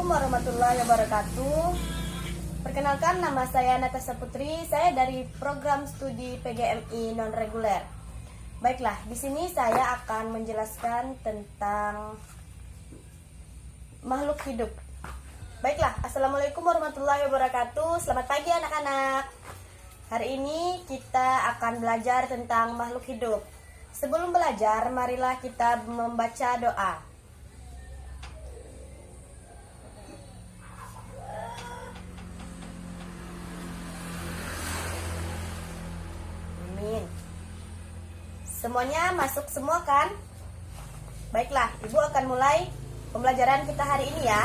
Assalamualaikum warahmatullahi wabarakatuh. Perkenalkan, nama saya Natasha Putri. Saya dari program studi PGMI non reguler. Baiklah, di sini saya akan menjelaskan tentang makhluk hidup. Baiklah, Assalamualaikum warahmatullahi wabarakatuh. Selamat pagi anak-anak. Hari ini kita akan belajar tentang makhluk hidup. Sebelum belajar, marilah kita membaca doa. Semuanya masuk semua kan? Baiklah, Ibu akan mulai pembelajaran kita hari ini ya.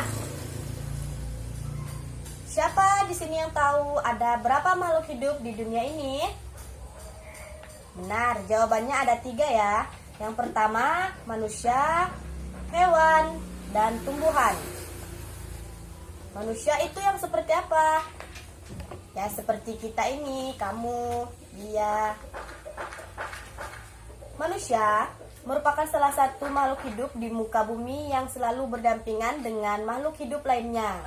Siapa di sini yang tahu ada berapa makhluk hidup di dunia ini? Benar, jawabannya ada 3 ya. Yang pertama, manusia, hewan, dan tumbuhan. Manusia itu yang seperti apa? Ya, seperti kita ini, kamu, dia. Manusia merupakan salah satu makhluk hidup di muka bumi yang selalu berdampingan dengan makhluk hidup lainnya.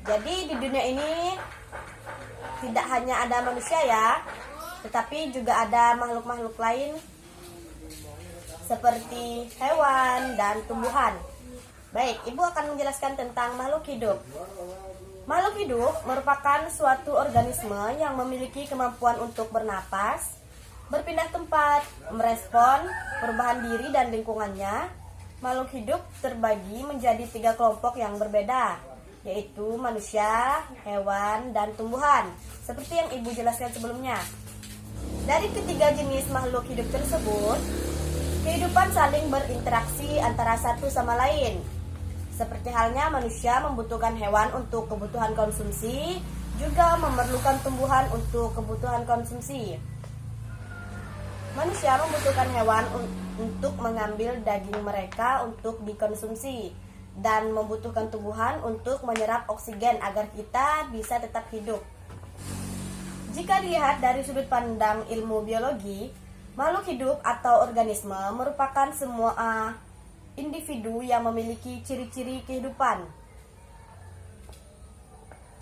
Jadi di dunia ini tidak hanya ada manusia ya, tetapi juga ada makhluk-makhluk lain seperti hewan dan tumbuhan. Baik, Ibu akan menjelaskan tentang makhluk hidup. Makhluk hidup merupakan suatu organisme yang memiliki kemampuan untuk bernapas, berpindah tempat, merespon perubahan diri dan lingkungannya. Makhluk hidup terbagi menjadi 3 kelompok yang berbeda, yaitu manusia, hewan, dan tumbuhan, seperti yang Ibu jelaskan sebelumnya. Dari ketiga jenis makhluk hidup tersebut, kehidupan saling berinteraksi antara satu sama lain. Seperti halnya manusia membutuhkan hewan untuk kebutuhan konsumsi, juga memerlukan tumbuhan untuk kebutuhan konsumsi. Manusia membutuhkan hewan untuk mengambil daging mereka untuk dikonsumsi, dan membutuhkan tumbuhan untuk menyerap oksigen agar kita bisa tetap hidup. Jika dilihat dari sudut pandang ilmu biologi, makhluk hidup atau organisme merupakan semua individu yang memiliki ciri-ciri kehidupan.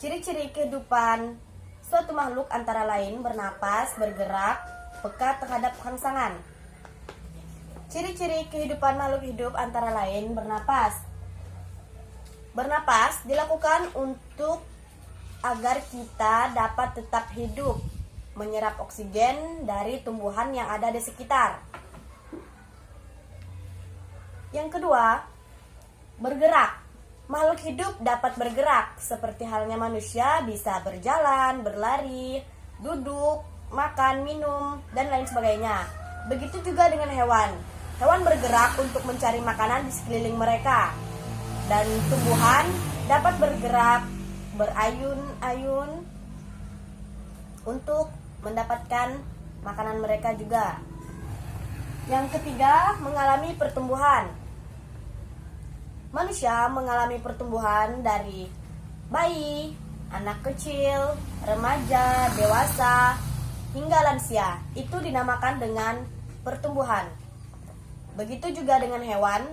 Ciri-ciri kehidupan suatu makhluk antara lain bernapas, bergerak, peka terhadap rangsangan. Ciri-ciri kehidupan makhluk hidup antara lain bernapas. Bernapas dilakukan untuk agar kita dapat tetap hidup, menyerap oksigen dari tumbuhan yang ada di sekitar. Yang kedua, bergerak. Makhluk hidup dapat bergerak, seperti halnya manusia bisa berjalan, berlari, duduk, makan, minum, dan lain sebagainya. Begitu juga dengan hewan. Hewan bergerak untuk mencari makanan di sekeliling mereka. Dan tumbuhan dapat bergerak, berayun-ayun untuk mendapatkan makanan mereka juga. Yang ketiga, mengalami pertumbuhan. Manusia mengalami pertumbuhan dari bayi, anak kecil, remaja, dewasa, hingga lansia. Itu dinamakan dengan pertumbuhan. Begitu juga dengan hewan,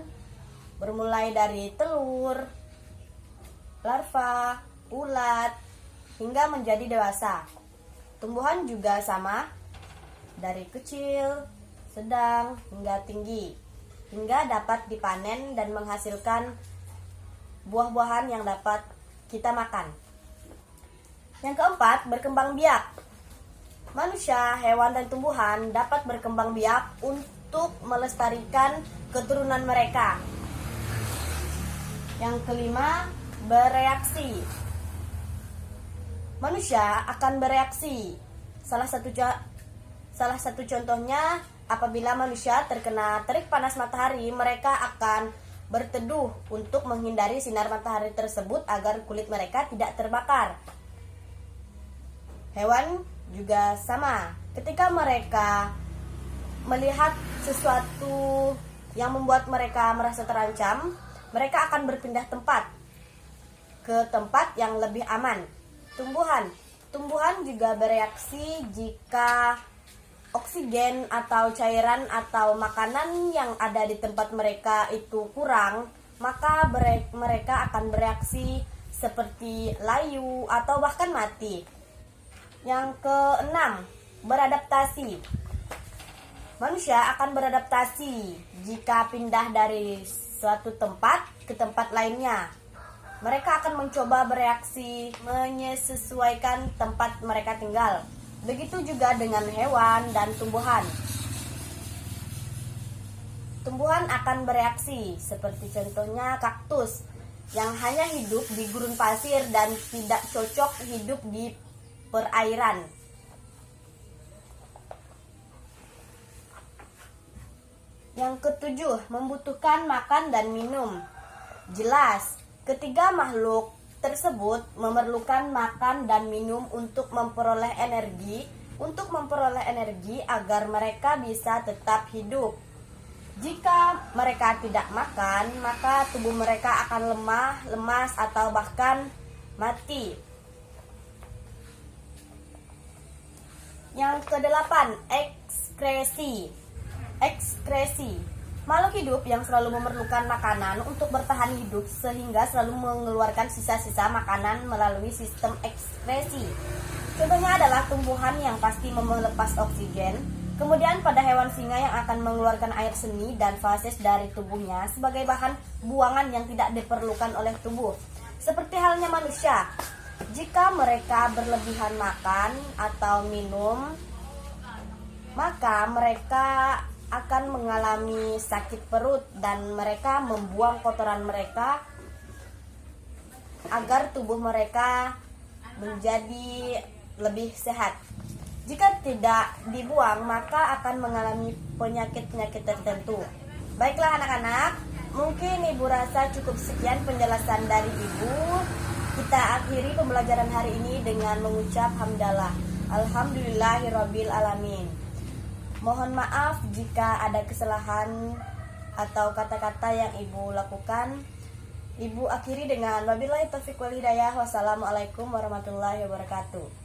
bermulai dari telur, larva, ulat, hingga menjadi dewasa. Tumbuhan juga sama, dari kecil, sedang, hingga tinggi, hingga dapat dipanen dan menghasilkan buah-buahan yang dapat kita makan. Yang keempat, berkembang biak. Manusia, hewan, dan tumbuhan dapat berkembang biak untuk melestarikan keturunan mereka. Yang kelima, bereaksi. Manusia akan bereaksi. Salah satu contohnya, apabila manusia terkena terik panas matahari, mereka akan berteduh untuk menghindari sinar matahari tersebut agar kulit mereka tidak terbakar. Hewan juga sama. Ketika mereka melihat sesuatu yang membuat mereka merasa terancam, mereka akan berpindah tempat ke tempat yang lebih aman. Tumbuhan juga bereaksi jika oksigen atau cairan atau makanan yang ada di tempat mereka itu kurang, maka mereka akan bereaksi seperti layu atau bahkan mati. Yang keenam, beradaptasi. Manusia akan beradaptasi jika pindah dari suatu tempat ke tempat lainnya. Mereka akan mencoba bereaksi menyesuaikan tempat mereka tinggal. Begitu juga dengan hewan dan tumbuhan. Tumbuhan akan bereaksi, seperti contohnya kaktus yang hanya hidup di gurun pasir dan tidak cocok hidup di perairan. Yang ketujuh, membutuhkan makan dan minum. Jelas, ketiga makhluk tersebut memerlukan makan dan minum untuk memperoleh energi agar mereka bisa tetap hidup. Jika mereka tidak makan, maka tubuh mereka akan lemah, lemas, atau bahkan mati. Yang kedelapan, ekskresi. Makhluk hidup yang selalu memerlukan makanan untuk bertahan hidup sehingga selalu mengeluarkan sisa-sisa makanan melalui sistem ekskresi. Contohnya adalah tumbuhan yang pasti melepas oksigen. Kemudian pada hewan singa yang akan mengeluarkan air seni dan fases dari tubuhnya sebagai bahan buangan yang tidak diperlukan oleh tubuh. Seperti halnya manusia, jika mereka berlebihan makan atau minum, maka mereka akan mengalami sakit perut dan mereka membuang kotoran mereka agar tubuh mereka menjadi lebih sehat. Jika tidak dibuang, maka akan mengalami penyakit-penyakit tertentu. Baiklah anak-anak, mungkin Ibu rasa cukup sekian penjelasan dari Ibu. Kita akhiri pembelajaran hari ini dengan mengucap hamdalah. Alhamdulillahirabbil alamin. Mohon maaf jika ada kesalahan atau kata-kata yang Ibu lakukan. Ibu akhiri dengan wabillahi taufiq wal hidayah. Wassalamualaikum warahmatullahi wabarakatuh.